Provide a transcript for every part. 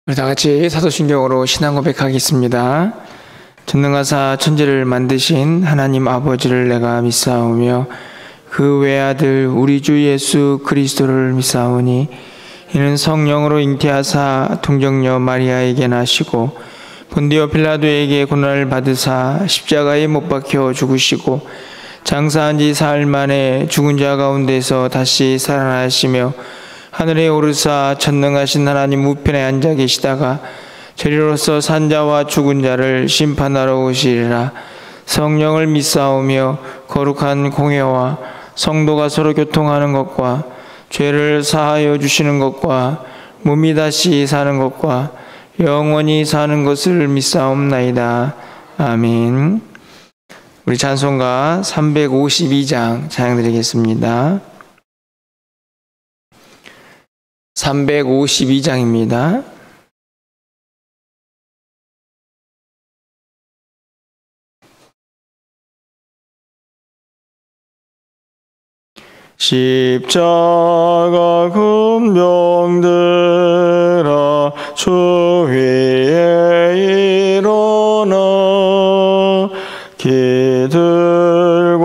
우리 다 같이 사도신경으로 신앙 고백하겠습니다. 전능하사 천지를 만드신 하나님 아버지를 내가 믿사오며 그 외아들 우리 주 예수 그리스도를 믿사오니 이는 성령으로 잉태하사 동정녀 마리아에게 나시고 본디오 빌라도에게 고난을 받으사 십자가에 못 박혀 죽으시고 장사한 지 사흘 만에 죽은 자 가운데서 다시 살아나시며 하늘에 오르사 전능하신 하나님 우편에 앉아 계시다가 저리로서 산자와 죽은 자를 심판하러 오시리라. 성령을 믿사오며 거룩한 공회와 성도가 서로 교통하는 것과 죄를 사하여 주시는 것과 몸이 다시 사는 것과 영원히 사는 것을 믿사옵나이다. 아멘. 우리 찬송가 352장 찬양드리겠습니다. 352장입니다. 십자가 군병들아 주 위에 일어나 기들고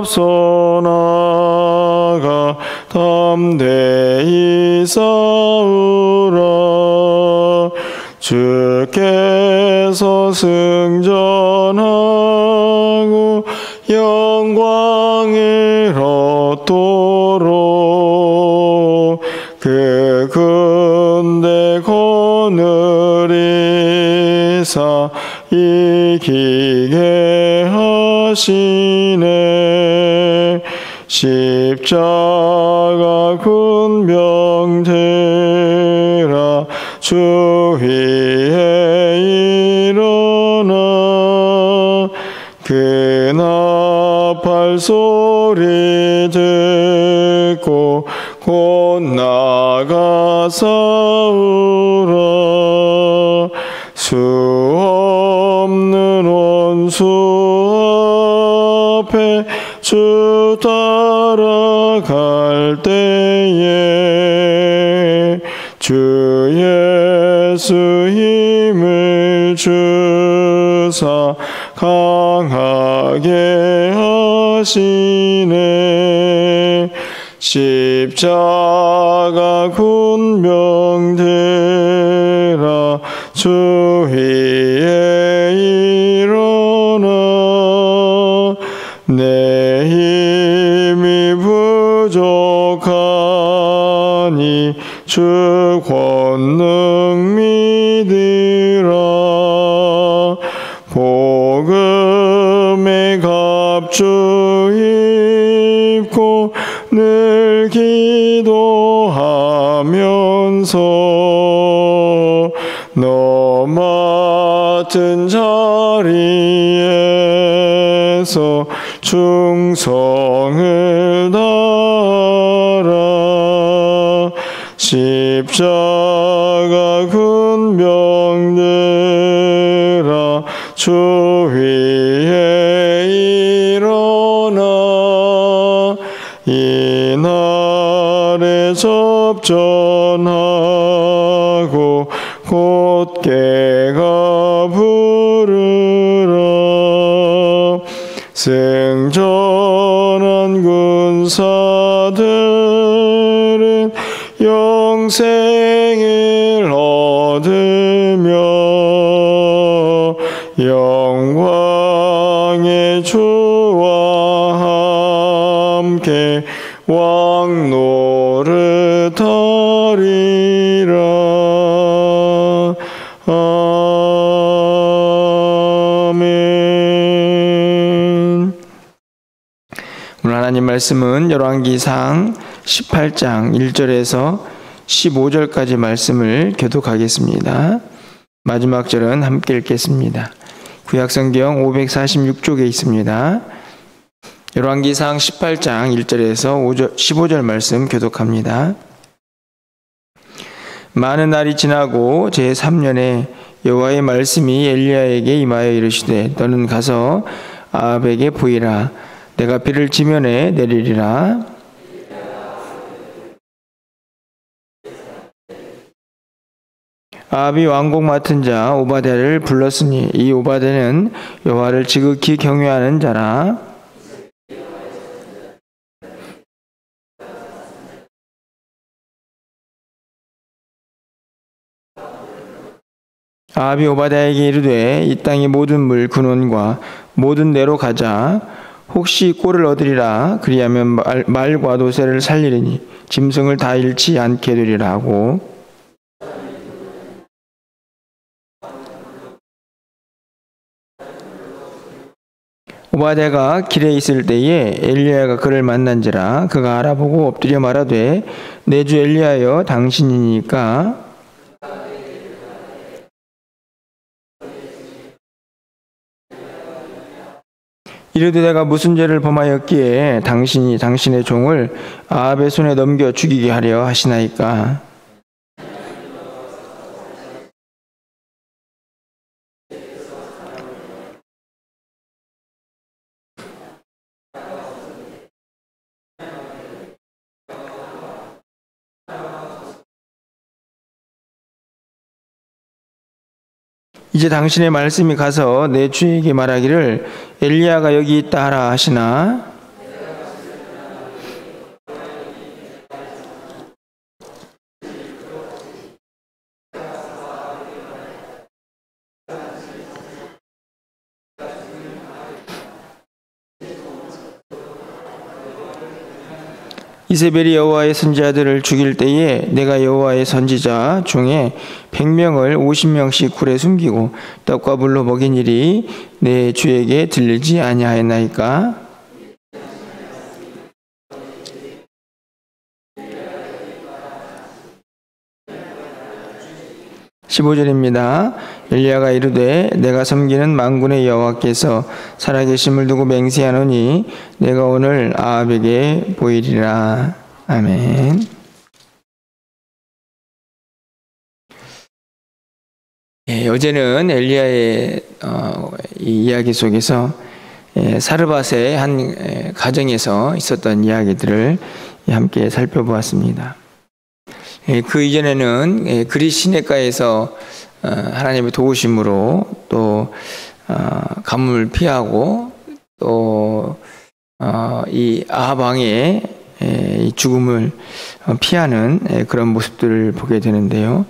앞서 나가 담대히 싸우라. 주께서 승전하고 영광을 얻도록 그 군대 거느리사 이기게 하시네. 십자가 군병들아 주 위에 일어나 그 나팔 소리 듣고 곧 나가 싸우라. 수 없는 원수 앞에 주 따라갈 때에 주 예수 힘을 주사 강하게 하시네. 십자가 군병들아 주 위에 일어나 내 힘이 부족하니 주 권능 믿으라. 복음의 갑주 입고 늘 기도하면서 너 맡은 자리에서 충성을 다하라. 십자가 군병들아 주 위에 일어나 이날에 접전하고 곧게가 부르라. 승전한 군사들은 영생을 얻으며 영광의 주와 함께 왕 노릇하리라. 아멘. 오늘 하나님 말씀은 열왕기상 18장 1절에서 15절까지 말씀을 교독하겠습니다. 마지막 절은 함께 읽겠습니다. 구약성경 546쪽에 있습니다. 열왕기상 18장 1절에서 15절 말씀 교독합니다. 많은 날이 지나고 제3년에 여호와의 말씀이 엘리야에게 임하여 이르시되 너는 가서 아합에게 보이라. 내가 비를 지면에 내리리라. 아합이 왕국 맡은 자 오바댜를 불렀으니 이 오바댜는 여호와를 지극히 경외하는 자라. 아합이 오바댜에게 이르되 이 땅의 모든 물 근원과 모든 내로 가자. 혹시 꼴을 얻으리라. 그리하면 말과 노새를 살리리니 짐승을 다 잃지 않게 되리라 하고, 오바댜가 길에 있을 때에 엘리야가 그를 만난지라. 그가 알아보고 엎드려 말하되 내 주 엘리야여 당신이니까. 이르되 내가 무슨 죄를 범하였기에 당신이 당신의 종을 아합의 손에 넘겨 죽이게 하려 하시나이까. 이제 당신의 말씀이 가서 내 주에게 말하기를 엘리야가 여기 있다 하라 하시나. 이세벨이 여호와의 선지자들을 죽일 때에 내가 여호와의 선지자 중에 100명을 50명씩 굴에 숨기고 떡과 물로 먹인 일이 내 주에게 들리지 아니하였나이까. 15절입니다. 엘리야가 이르되 내가 섬기는 만군의 여호와께서 살아계심을 두고 맹세하노니 내가 오늘 아합에게 보이리라. 아멘. 어제는 엘리야의 이 이야기 속에서 사르밧의 한 가정에서 있었던 이야기들을 함께 살펴보았습니다. 그 이전에는 그릿 시내가에서 하나님의 도우심으로 또 가뭄을 피하고 또 이 아합 왕의 죽음을 피하는 그런 모습들을 보게 되는데요.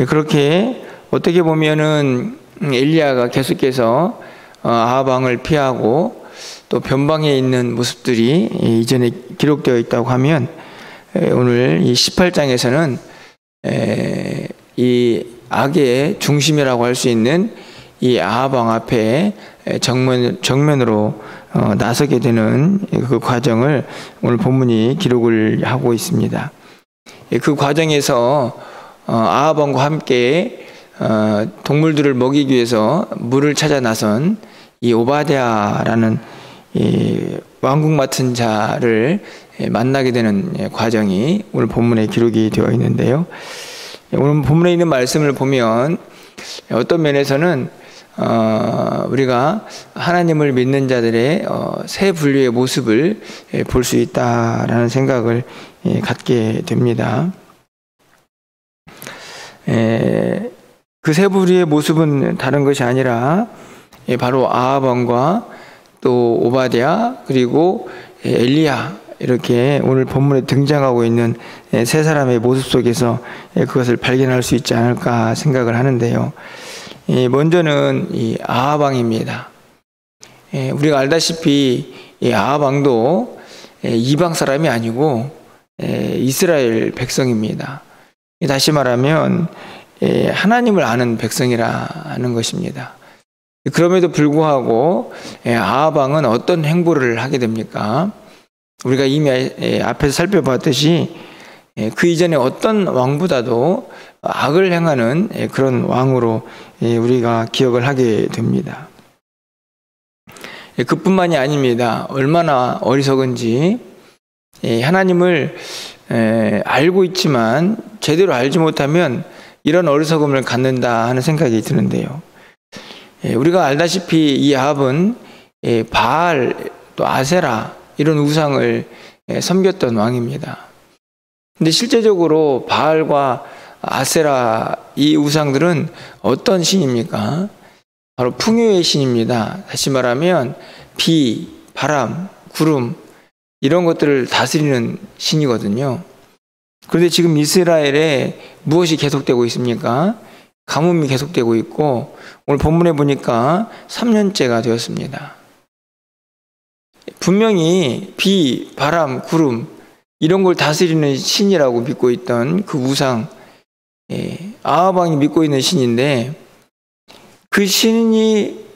그렇게 어떻게 보면은 엘리야가 계속해서 아합 왕을 피하고 또 변방에 있는 모습들이 이전에 기록되어 있다고 하면, 오늘 이 18장에서는 이 악의 중심이라고 할 수 있는 이 아합 왕 앞에 정면으로 나서게 되는 그 과정을 오늘 본문이 기록을 하고 있습니다. 그 과정에서 아합 왕과 함께 동물들을 먹이기 위해서 물을 찾아 나선 이 오바댜라는 이 왕국 맡은 자를 만나게 되는 과정이 오늘 본문에 기록이 되어 있는데요. 오늘 본문에 있는 말씀을 보면 어떤 면에서는 우리가 하나님을 믿는 자들의 세 분류의 모습을 볼 수 있다라는 생각을 갖게 됩니다. 그 세 분류의 모습은 다른 것이 아니라 바로 아합 왕과 또 오바댜 그리고 엘리야, 이렇게 오늘 본문에 등장하고 있는 세 사람의 모습 속에서 그것을 발견할 수 있지 않을까 생각을 하는데요. 먼저는 이 아합 왕입니다. 우리가 알다시피 이 아합 왕도 이방 사람이 아니고 이스라엘 백성입니다. 다시 말하면 하나님을 아는 백성이라 하는 것입니다. 그럼에도 불구하고 아합 왕은 어떤 행보를 하게 됩니까? 우리가 이미 앞에서 살펴봤듯이 그 이전에 어떤 왕보다도 악을 행하는 그런 왕으로 우리가 기억을 하게 됩니다. 그뿐만이 아닙니다. 얼마나 어리석은지 하나님을 알고 있지만 제대로 알지 못하면 이런 어리석음을 갖는다 하는 생각이 드는데요. 우리가 알다시피 이 아합은 바알 또 아세라 이런 우상을 섬겼던 왕입니다. 근데 실제적으로 바알과 아세라 이 우상들은 어떤 신입니까? 바로 풍요의 신입니다. 다시 말하면 비, 바람, 구름 이런 것들을 다스리는 신이거든요. 그런데 지금 이스라엘에 무엇이 계속되고 있습니까? 가뭄이 계속되고 있고 오늘 본문에 보니까 3년째가 되었습니다. 분명히 비, 바람, 구름 이런 걸 다스리는 신이라고 믿고 있던 그 우상 아합 왕이 믿고 있는 신인데 그 신이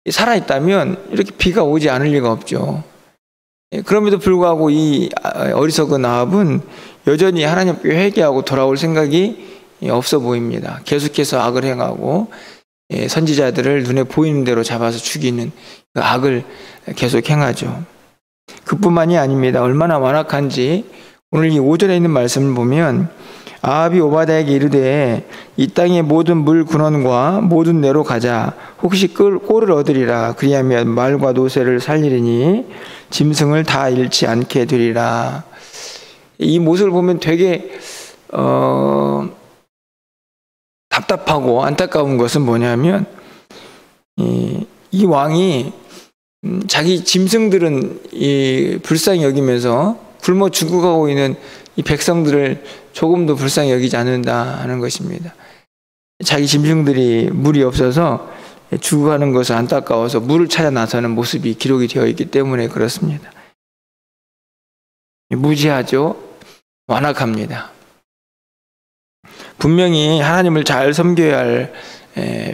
살아있다면 이렇게 비가 오지 않을 리가 없죠. 그럼에도 불구하고 이 어리석은 아합은 여전히 하나님께 회개하고 돌아올 생각이 없어 보입니다. 계속해서 악을 행하고 선지자들을 눈에 보이는 대로 잡아서 죽이는 그 악을 계속 행하죠. 그뿐만이 아닙니다. 얼마나 완악한지 오늘 이 5절에 있는 말씀을 보면 아합이 오바댜에게 이르되 이 땅의 모든 물 근원과 모든 내로 가자. 혹시 꼴을 얻으리라. 그리하면 말과 노새를 살리리니 짐승을 다 잃지 않게 되리라. 이 모습을 보면 되게 답답하고 안타까운 것은 뭐냐면 이 왕이 자기 짐승들은 불쌍히 여기면서 굶어 죽어가고 있는 이 백성들을 조금도 불쌍히 여기지 않는다 하는 것입니다. 자기 짐승들이 물이 없어서 죽어가는 것을 안타까워서 물을 찾아 나서는 모습이 기록이 되어 있기 때문에 그렇습니다. 무지하죠. 완악합니다. 분명히 하나님을 잘 섬겨야 할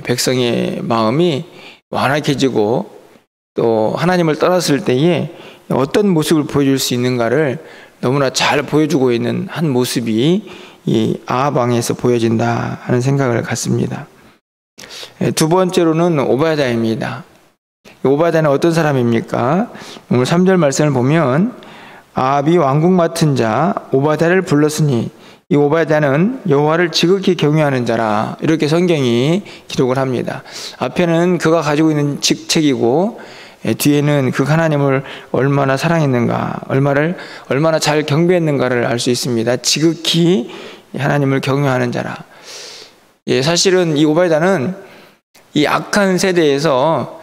백성의 마음이 완악해지고 또 하나님을 떠났을 때에 어떤 모습을 보여줄 수 있는가를 너무나 잘 보여주고 있는 한 모습이 이 아합 왕에서 보여진다 하는 생각을 갖습니다. 두 번째로는 오바댜입니다. 오바댜는 어떤 사람입니까? 오늘 3절 말씀을 보면 아합이 왕궁 맡은 자 오바댜를 불렀으니 이 오바댜는 여호와를 지극히 경외하는 자라 이렇게 성경이 기록을 합니다. 앞에는 그가 가지고 있는 직책이고 뒤에는 그 하나님을 얼마나 사랑했는가, 얼마나 잘 경배했는가를 알 수 있습니다. 지극히 하나님을 경외하는 자라. 사실은 이 오바댜는 이 악한 세대에서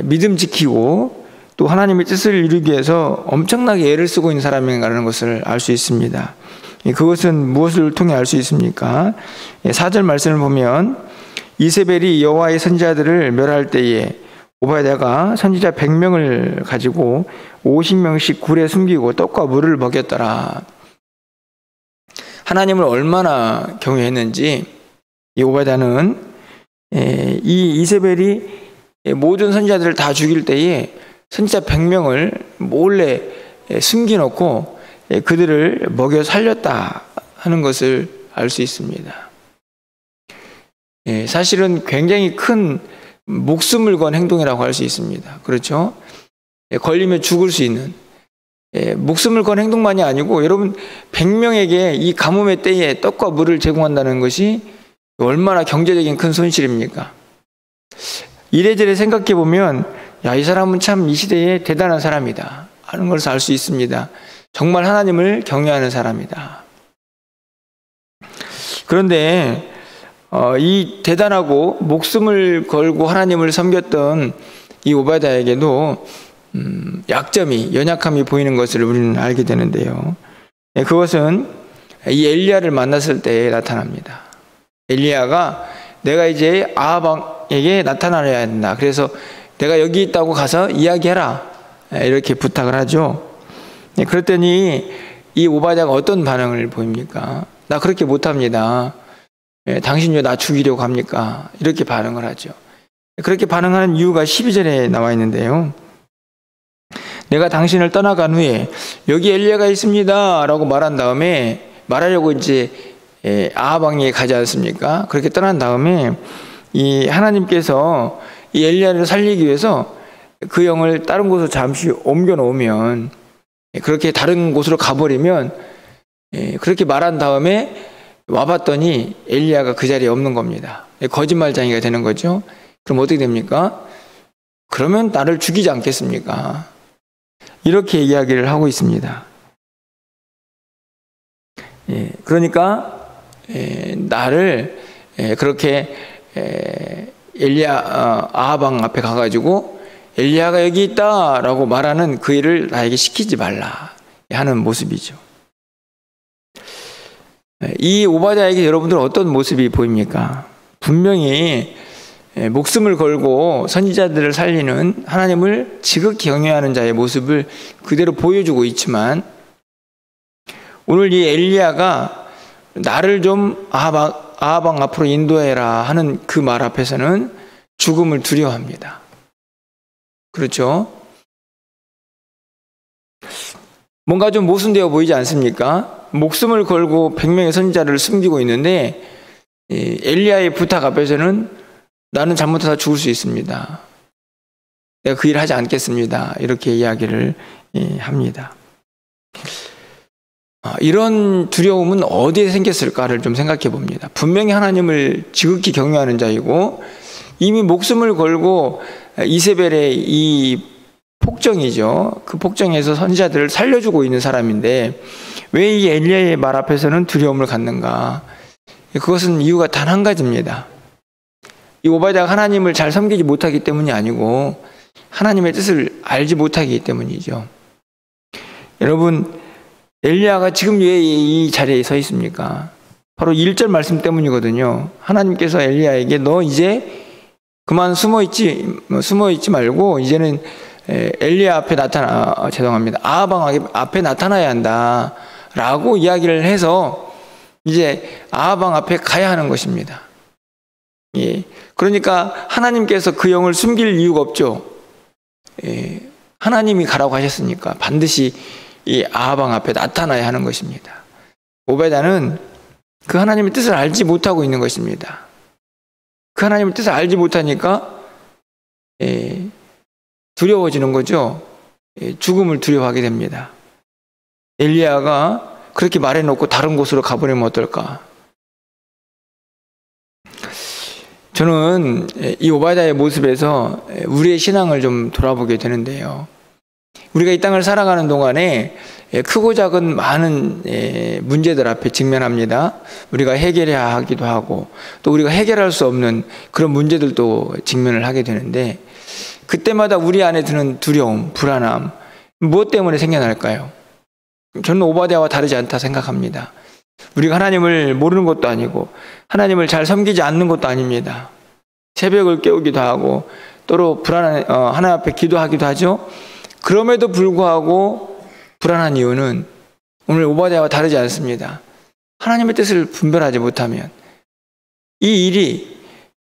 믿음 지키고 또 하나님의 뜻을 이루기 위해서 엄청나게 애를 쓰고 있는 사람인가라는 것을 알 수 있습니다. 그것은 무엇을 통해 알 수 있습니까? 4절 말씀을 보면 이세벨이 여호와의 선지자들을 멸할 때에 오바댜가 선지자 100명을 가지고 50명씩 굴에 숨기고 떡과 물을 먹였더라. 하나님을 얼마나 경외했는지 이 오바댜는 이 이세벨이 모든 선지자들을 다 죽일 때에 선지자 100명을 몰래 숨겨놓고 그들을 먹여 살렸다 하는 것을 알 수 있습니다. 사실은 굉장히 큰 목숨을 건 행동이라고 할 수 있습니다. 그렇죠? 걸리면 죽을 수 있는 목숨을 건 행동만이 아니고 여러분 100명에게 이 가뭄의 때에 떡과 물을 제공한다는 것이 얼마나 경제적인 큰 손실입니까? 이래저래 생각해 보면 야, 이 사람은 참 이 시대에 대단한 사람이다 하는 것을 알 수 있습니다. 정말 하나님을 경외하는 사람이다. 그런데 이 대단하고 목숨을 걸고 하나님을 섬겼던 이 오바댜에게도 약점이, 연약함이 보이는 것을 우리는 알게 되는데요. 그것은 이 엘리야를 만났을 때 나타납니다. 엘리야가 내가 이제 아합 왕에게 나타나야 한다. 그래서 내가 여기 있다고 가서 이야기해라. 이렇게 부탁을 하죠. 그랬더니 이 오바댜가 어떤 반응을 보입니까? 나 그렇게 못합니다. 당신 왜 나 죽이려고 합니까? 이렇게 반응을 하죠. 그렇게 반응하는 이유가 12절에 나와 있는데요. 내가 당신을 떠나간 후에 여기 엘리야가 있습니다 라고 말한 다음에 말하려고 이제 아합 왕에게 가지 않습니까? 그렇게 떠난 다음에 이 하나님께서 이 엘리야를 살리기 위해서 그 영을 다른 곳으로 잠시 옮겨 놓으면, 그렇게 다른 곳으로 가버리면, 그렇게 말한 다음에 와봤더니 엘리야가 그 자리에 없는 겁니다. 거짓말쟁이가 되는 거죠. 그럼 어떻게 됩니까? 그러면 나를 죽이지 않겠습니까? 이렇게 이야기를 하고 있습니다. 그러니까 나를 그렇게 아합 왕 앞에 가가지고 엘리야가 여기 있다라고 말하는 그 일을 나에게 시키지 말라 하는 모습이죠. 이 오바댜에게 여러분들은 어떤 모습이 보입니까? 분명히 목숨을 걸고 선지자들을 살리는 하나님을 지극히 경외하는 자의 모습을 그대로 보여주고 있지만, 오늘 이 엘리야가 나를 좀 아합 왕 앞으로 인도해라 하는 그 말 앞에서는 죽음을 두려워합니다. 그렇죠? 뭔가 좀 모순되어 보이지 않습니까? 목숨을 걸고 100명의 선지자를 숨기고 있는데 엘리야의 부탁 앞에서는 나는 잘못하다 죽을 수 있습니다. 내가 그 일을 하지 않겠습니다. 이렇게 이야기를 합니다. 이런 두려움은 어디에 생겼을까를 좀 생각해 봅니다. 분명히 하나님을 지극히 경외하는 자이고 이미 목숨을 걸고 이세벨의 이 폭정이죠. 그 폭정에서 선지자들을 살려주고 있는 사람인데 왜 이 엘리야의 말 앞에서는 두려움을 갖는가? 그것은 이유가 단 한 가지입니다. 이 오바댜가 하나님을 잘 섬기지 못하기 때문이 아니고 하나님의 뜻을 알지 못하기 때문이죠. 여러분, 엘리야가 지금 왜 이 자리에 서 있습니까? 바로 1절 말씀 때문이거든요. 하나님께서 엘리야에게 너 이제 그만 숨어 있지 말고 이제는 엘리야 앞에 아합 왕 앞에 나타나야 한다 라고 이야기를 해서 이제 아합 왕 앞에 가야 하는 것입니다. 예. 그러니까 하나님께서 그 영을 숨길 이유가 없죠. 하나님이 가라고 하셨으니까 반드시 이 아합 왕 앞에 나타나야 하는 것입니다. 오베다는 그 하나님의 뜻을 알지 못하고 있는 것입니다. 그 하나님의 뜻을 알지 못하니까 두려워지는 거죠. 죽음을 두려워하게 됩니다. 엘리야가 그렇게 말해놓고 다른 곳으로 가버리면 어떨까? 저는 이 오바댜의 모습에서 우리의 신앙을 좀 돌아보게 되는데요. 우리가 이 땅을 살아가는 동안에 크고 작은 많은 문제들 앞에 직면합니다. 우리가 해결해야 하기도 하고 또 우리가 해결할 수 없는 그런 문제들도 직면을 하게 되는데 그때마다 우리 안에 드는 두려움, 불안함, 무엇 때문에 생겨날까요? 저는 오바댜와 다르지 않다 생각합니다. 우리가 하나님을 모르는 것도 아니고 하나님을 잘 섬기지 않는 것도 아닙니다. 새벽을 깨우기도 하고 또로 하나님 앞에 기도하기도 하죠. 그럼에도 불구하고 불안한 이유는 오늘 오바댜와 다르지 않습니다. 하나님의 뜻을 분별하지 못하면 이 일이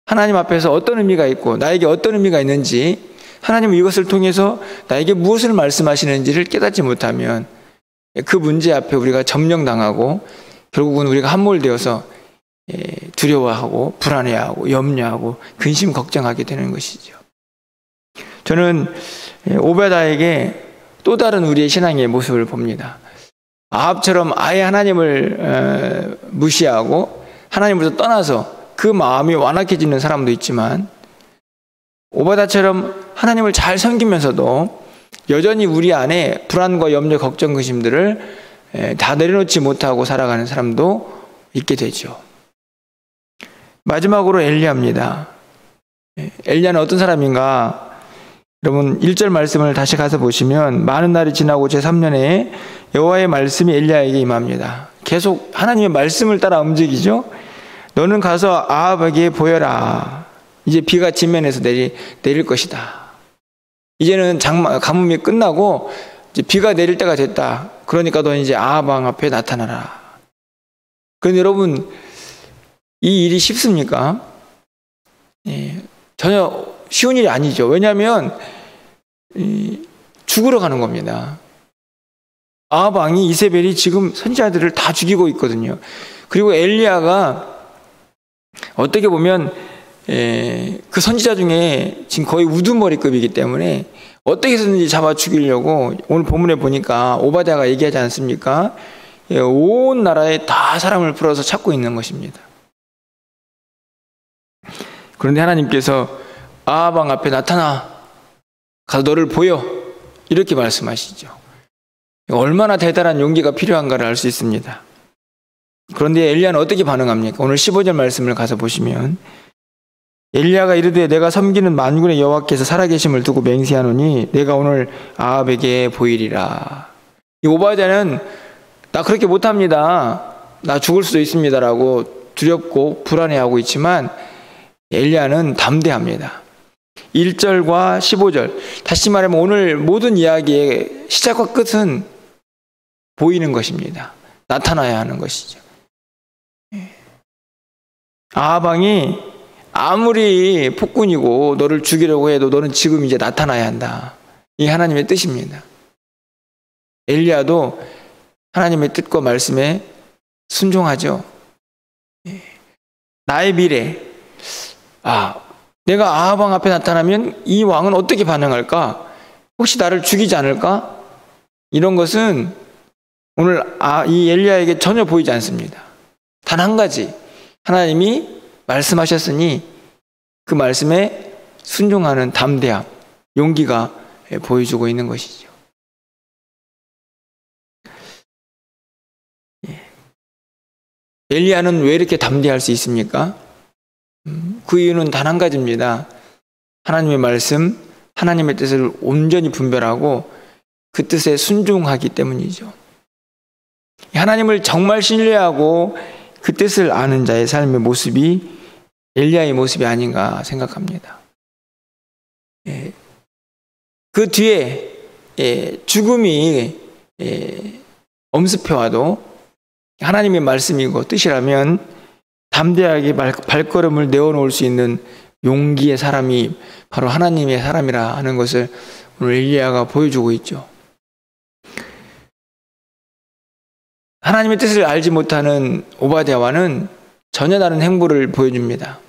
하나님 앞에서 어떤 의미가 있고 나에게 어떤 의미가 있는지, 하나님은 이것을 통해서 나에게 무엇을 말씀하시는지를 깨닫지 못하면 그 문제 앞에 우리가 점령당하고 결국은 우리가 함몰되어서 두려워하고 불안해하고 염려하고 근심 걱정하게 되는 것이죠. 저는 오베다에게 또 다른 우리의 신앙의 모습을 봅니다. 아합처럼 아예 하나님을 무시하고 하나님으로부터 떠나서 그 마음이 완악해지는 사람도 있지만, 오바댜처럼 하나님을 잘 섬기면서도 여전히 우리 안에 불안과 염려, 걱정, 근심들을 다 내려놓지 못하고 살아가는 사람도 있게 되죠. 마지막으로 엘리야입니다. 엘리야는 어떤 사람인가? 여러분 1절 말씀을 다시 가서 보시면 많은 날이 지나고 제3년에 여호와의 말씀이 엘리야에게 임합니다. 계속 하나님의 말씀을 따라 움직이죠. 너는 가서 아합에게 보여라. 이제 비가 지면에서 내릴 것이다. 이제는 가뭄이 끝나고 이제 비가 내릴 때가 됐다. 그러니까 너 이제 아합 왕 앞에 나타나라. 그런데 여러분, 이 일이 쉽습니까? 전혀 쉬운 일이 아니죠. 왜냐하면 죽으러 가는 겁니다. 아합 왕이 이세벨이 지금 선지자들을 다 죽이고 있거든요. 그리고 엘리야가 어떻게 보면 그 선지자 중에 지금 거의 우두머리급이기 때문에 어떻게 해서든지 잡아 죽이려고 오늘 본문에 보니까 오바댜가 얘기하지 않습니까? 온 나라에 다 사람을 풀어서 찾고 있는 것입니다. 그런데 하나님께서 아합 왕 앞에 나타나 가서 너를 보여, 이렇게 말씀하시죠. 얼마나 대단한 용기가 필요한가를 알 수 있습니다. 그런데 엘리야는 어떻게 반응합니까? 오늘 15절 말씀을 가서 보시면 엘리야가 이르되 내가 섬기는 만군의 여호와께서 살아계심을 두고 맹세하노니 내가 오늘 아합에게 보이리라. 이 오바댜는 나 그렇게 못합니다. 나 죽을 수도 있습니다라고 두렵고 불안해하고 있지만 엘리야는 담대합니다. 1절과 15절, 다시 말하면 오늘 모든 이야기의 시작과 끝은 보이는 것입니다. 나타나야 하는 것이죠. 아합 왕이 아무리 폭군이고 너를 죽이려고 해도 너는 지금 이제 나타나야 한다. 이게 하나님의 뜻입니다. 엘리야도 하나님의 뜻과 말씀에 순종하죠. 나의 미래, 내가 아합 왕 앞에 나타나면 이 왕은 어떻게 반응할까? 혹시 나를 죽이지 않을까? 이런 것은 오늘 이 엘리야에게 전혀 보이지 않습니다. 단 한 가지, 하나님이 말씀하셨으니 그 말씀에 순종하는 담대함, 용기가 보여주고 있는 것이죠. 엘리야는 왜 이렇게 담대할 수 있습니까? 그 이유는 단 한 가지입니다. 하나님의 말씀, 하나님의 뜻을 온전히 분별하고 그 뜻에 순종하기 때문이죠. 하나님을 정말 신뢰하고 그 뜻을 아는 자의 삶의 모습이 엘리야의 모습이 아닌가 생각합니다. 그 뒤에 죽음이 엄습해와도 하나님의 말씀이고 뜻이라면 담대하게 발걸음을 내어놓을 수 있는 용기의 사람이 바로 하나님의 사람이라 하는 것을 오늘 엘리야가 보여주고 있죠. 하나님의 뜻을 알지 못하는 오바댜 왕은 전혀 다른 행보를 보여줍니다.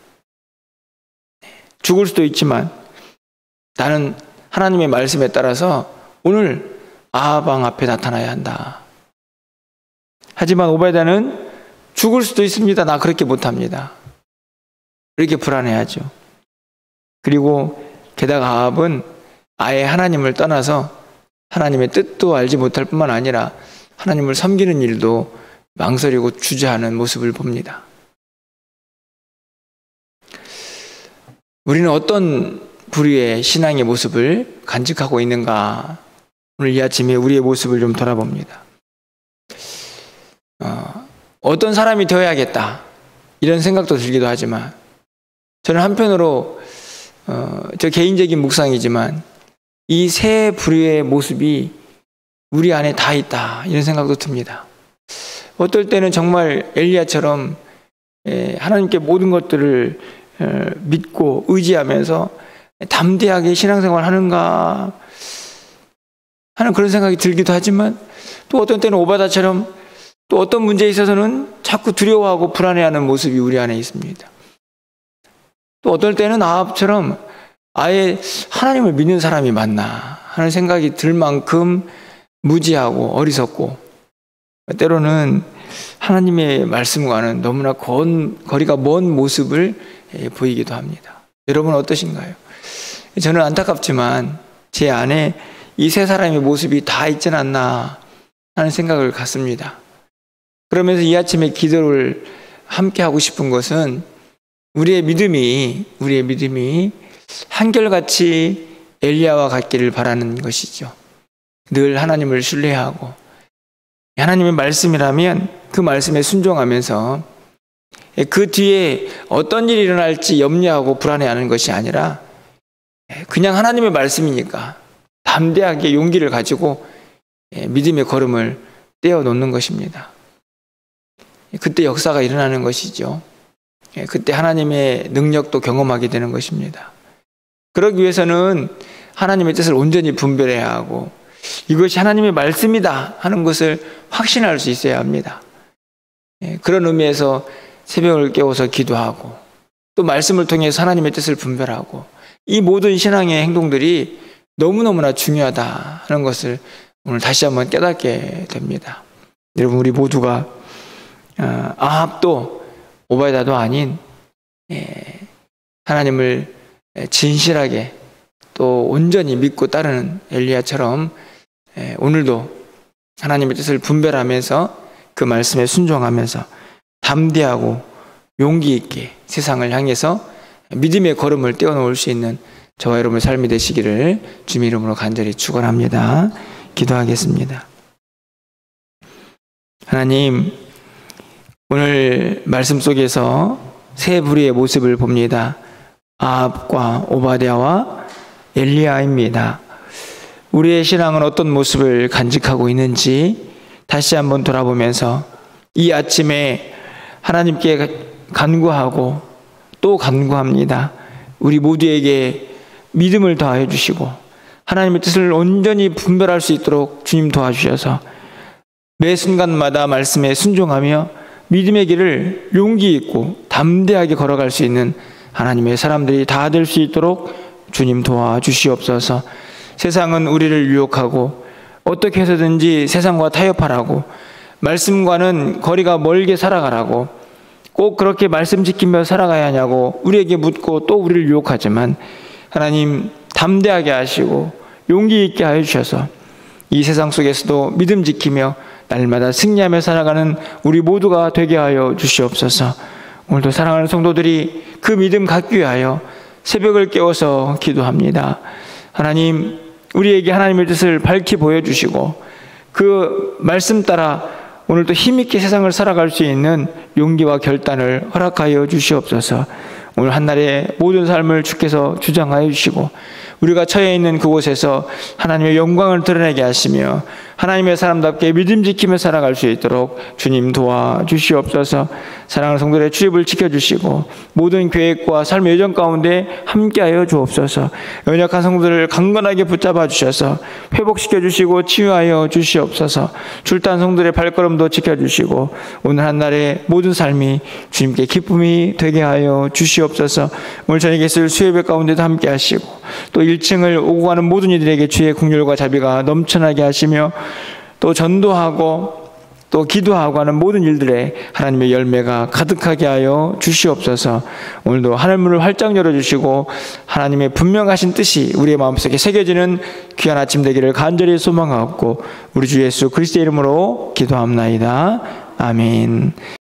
죽을 수도 있지만 나는 하나님의 말씀에 따라서 오늘 아합 왕 앞에 나타나야 한다. 하지만 오바댜는 죽을 수도 있습니다. 나 그렇게 못합니다. 이렇게 불안해하죠. 그리고 게다가 아합은 아예 하나님을 떠나서 하나님의 뜻도 알지 못할 뿐만 아니라 하나님을 섬기는 일도 망설이고 주저하는 모습을 봅니다. 우리는 어떤 부류의 신앙의 모습을 간직하고 있는가? 오늘 이 아침에 우리의 모습을 좀 돌아봅니다. 어떤 사람이 되어야겠다 이런 생각도 들기도 하지만 저는 한편으로 저 개인적인 묵상이지만 이 세 부류의 모습이 우리 안에 다 있다 이런 생각도 듭니다. 어떨 때는 정말 엘리야처럼 하나님께 모든 것들을 믿고 의지하면서 담대하게 신앙생활 하는가 하는 그런 생각이 들기도 하지만 또 어떤 때는 오바댜처럼 또 어떤 문제에 있어서는 자꾸 두려워하고 불안해하는 모습이 우리 안에 있습니다. 또 어떨 때는 아합처럼 아예 하나님을 믿는 사람이 맞나 하는 생각이 들 만큼 무지하고 어리석고 때로는 하나님의 말씀과는 너무나 거리가 먼 모습을 보이기도 합니다. 여러분 어떠신가요? 저는 안타깝지만 제 안에 이 세 사람의 모습이 다 있진 않나 하는 생각을 갖습니다. 그러면서 이 아침에 기도를 함께 하고 싶은 것은 우리의 믿음이 한결같이 엘리야와 같기를 바라는 것이죠. 늘 하나님을 신뢰하고 하나님의 말씀이라면 그 말씀에 순종하면서 그 뒤에 어떤 일이 일어날지 염려하고 불안해하는 것이 아니라 그냥 하나님의 말씀이니까 담대하게 용기를 가지고 믿음의 걸음을 떼어놓는 것입니다. 그때 역사가 일어나는 것이죠. 그때 하나님의 능력도 경험하게 되는 것입니다. 그러기 위해서는 하나님의 뜻을 온전히 분별해야 하고 이것이 하나님의 말씀이다 하는 것을 확신할 수 있어야 합니다. 그런 의미에서 새벽을 깨워서 기도하고 또 말씀을 통해서 하나님의 뜻을 분별하고 이 모든 신앙의 행동들이 너무너무나 중요하다 하는 것을 오늘 다시 한번 깨닫게 됩니다. 여러분 우리 모두가 아합도 오바댜도 아닌 하나님을 진실하게 또 온전히 믿고 따르는 엘리야처럼 오늘도 하나님의 뜻을 분별하면서 그 말씀에 순종하면서 담대하고 용기 있게 세상을 향해서 믿음의 걸음을 떼어놓을 수 있는 저와 여러분의 삶이 되시기를 주님의 이름으로 간절히 축원합니다. 기도하겠습니다. 하나님, 오늘 말씀 속에서 세 부류의 모습을 봅니다. 아합과 오바댜와 엘리야입니다. 우리의 신앙은 어떤 모습을 간직하고 있는지 다시 한번 돌아보면서 이 아침에 하나님께 간구하고 또 간구합니다. 우리 모두에게 믿음을 더하여 주시고 하나님의 뜻을 온전히 분별할 수 있도록 주님 도와주셔서 매 순간마다 말씀에 순종하며 믿음의 길을 용기 있고 담대하게 걸어갈 수 있는 하나님의 사람들이 다 될 수 있도록 주님 도와주시옵소서. 세상은 우리를 유혹하고 어떻게 해서든지 세상과 타협하라고, 말씀과는 거리가 멀게 살아가라고, 꼭 그렇게 말씀 지키며 살아가야 하냐고 우리에게 묻고 또 우리를 유혹하지만 하나님 담대하게 하시고 용기 있게 하여 주셔서 이 세상 속에서도 믿음 지키며 날마다 승리하며 살아가는 우리 모두가 되게 하여 주시옵소서. 오늘도 사랑하는 성도들이 그 믿음 갖기 위하여 새벽을 깨워서 기도합니다. 하나님, 우리에게 하나님의 뜻을 밝히 보여주시고 그 말씀 따라 오늘도 힘있게 세상을 살아갈 수 있는 용기와 결단을 허락하여 주시옵소서. 오늘 한날의 모든 삶을 주께서 주장하여 주시고 우리가 처해 있는 그곳에서 하나님의 영광을 드러내게 하시며 하나님의 사람답게 믿음 지키며 살아갈 수 있도록 주님 도와주시옵소서. 사랑하는 성도들의 출입을 지켜주시고 모든 계획과 삶의 여정 가운데 함께하여 주옵소서. 연약한 성도들을 강건하게 붙잡아 주셔서 회복시켜 주시고 치유하여 주시옵소서. 출단 성도들의 발걸음도 지켜주시고 오늘 한날의 모든 삶이 주님께 기쁨이 되게 하여 주시옵소서. 오늘 저녁에 있을 수요예배 가운데도 함께 하시고 또 1층을 오고 가는 모든 이들에게 주의 긍휼과 자비가 넘쳐나게 하시며 또 전도하고 또 기도하고 하는 모든 일들에 하나님의 열매가 가득하게 하여 주시옵소서. 오늘도 하늘문을 활짝 열어주시고 하나님의 분명하신 뜻이 우리의 마음속에 새겨지는 귀한 아침 되기를 간절히 소망하옵고 우리 주 예수 그리스도의 이름으로 기도합나이다. 아멘.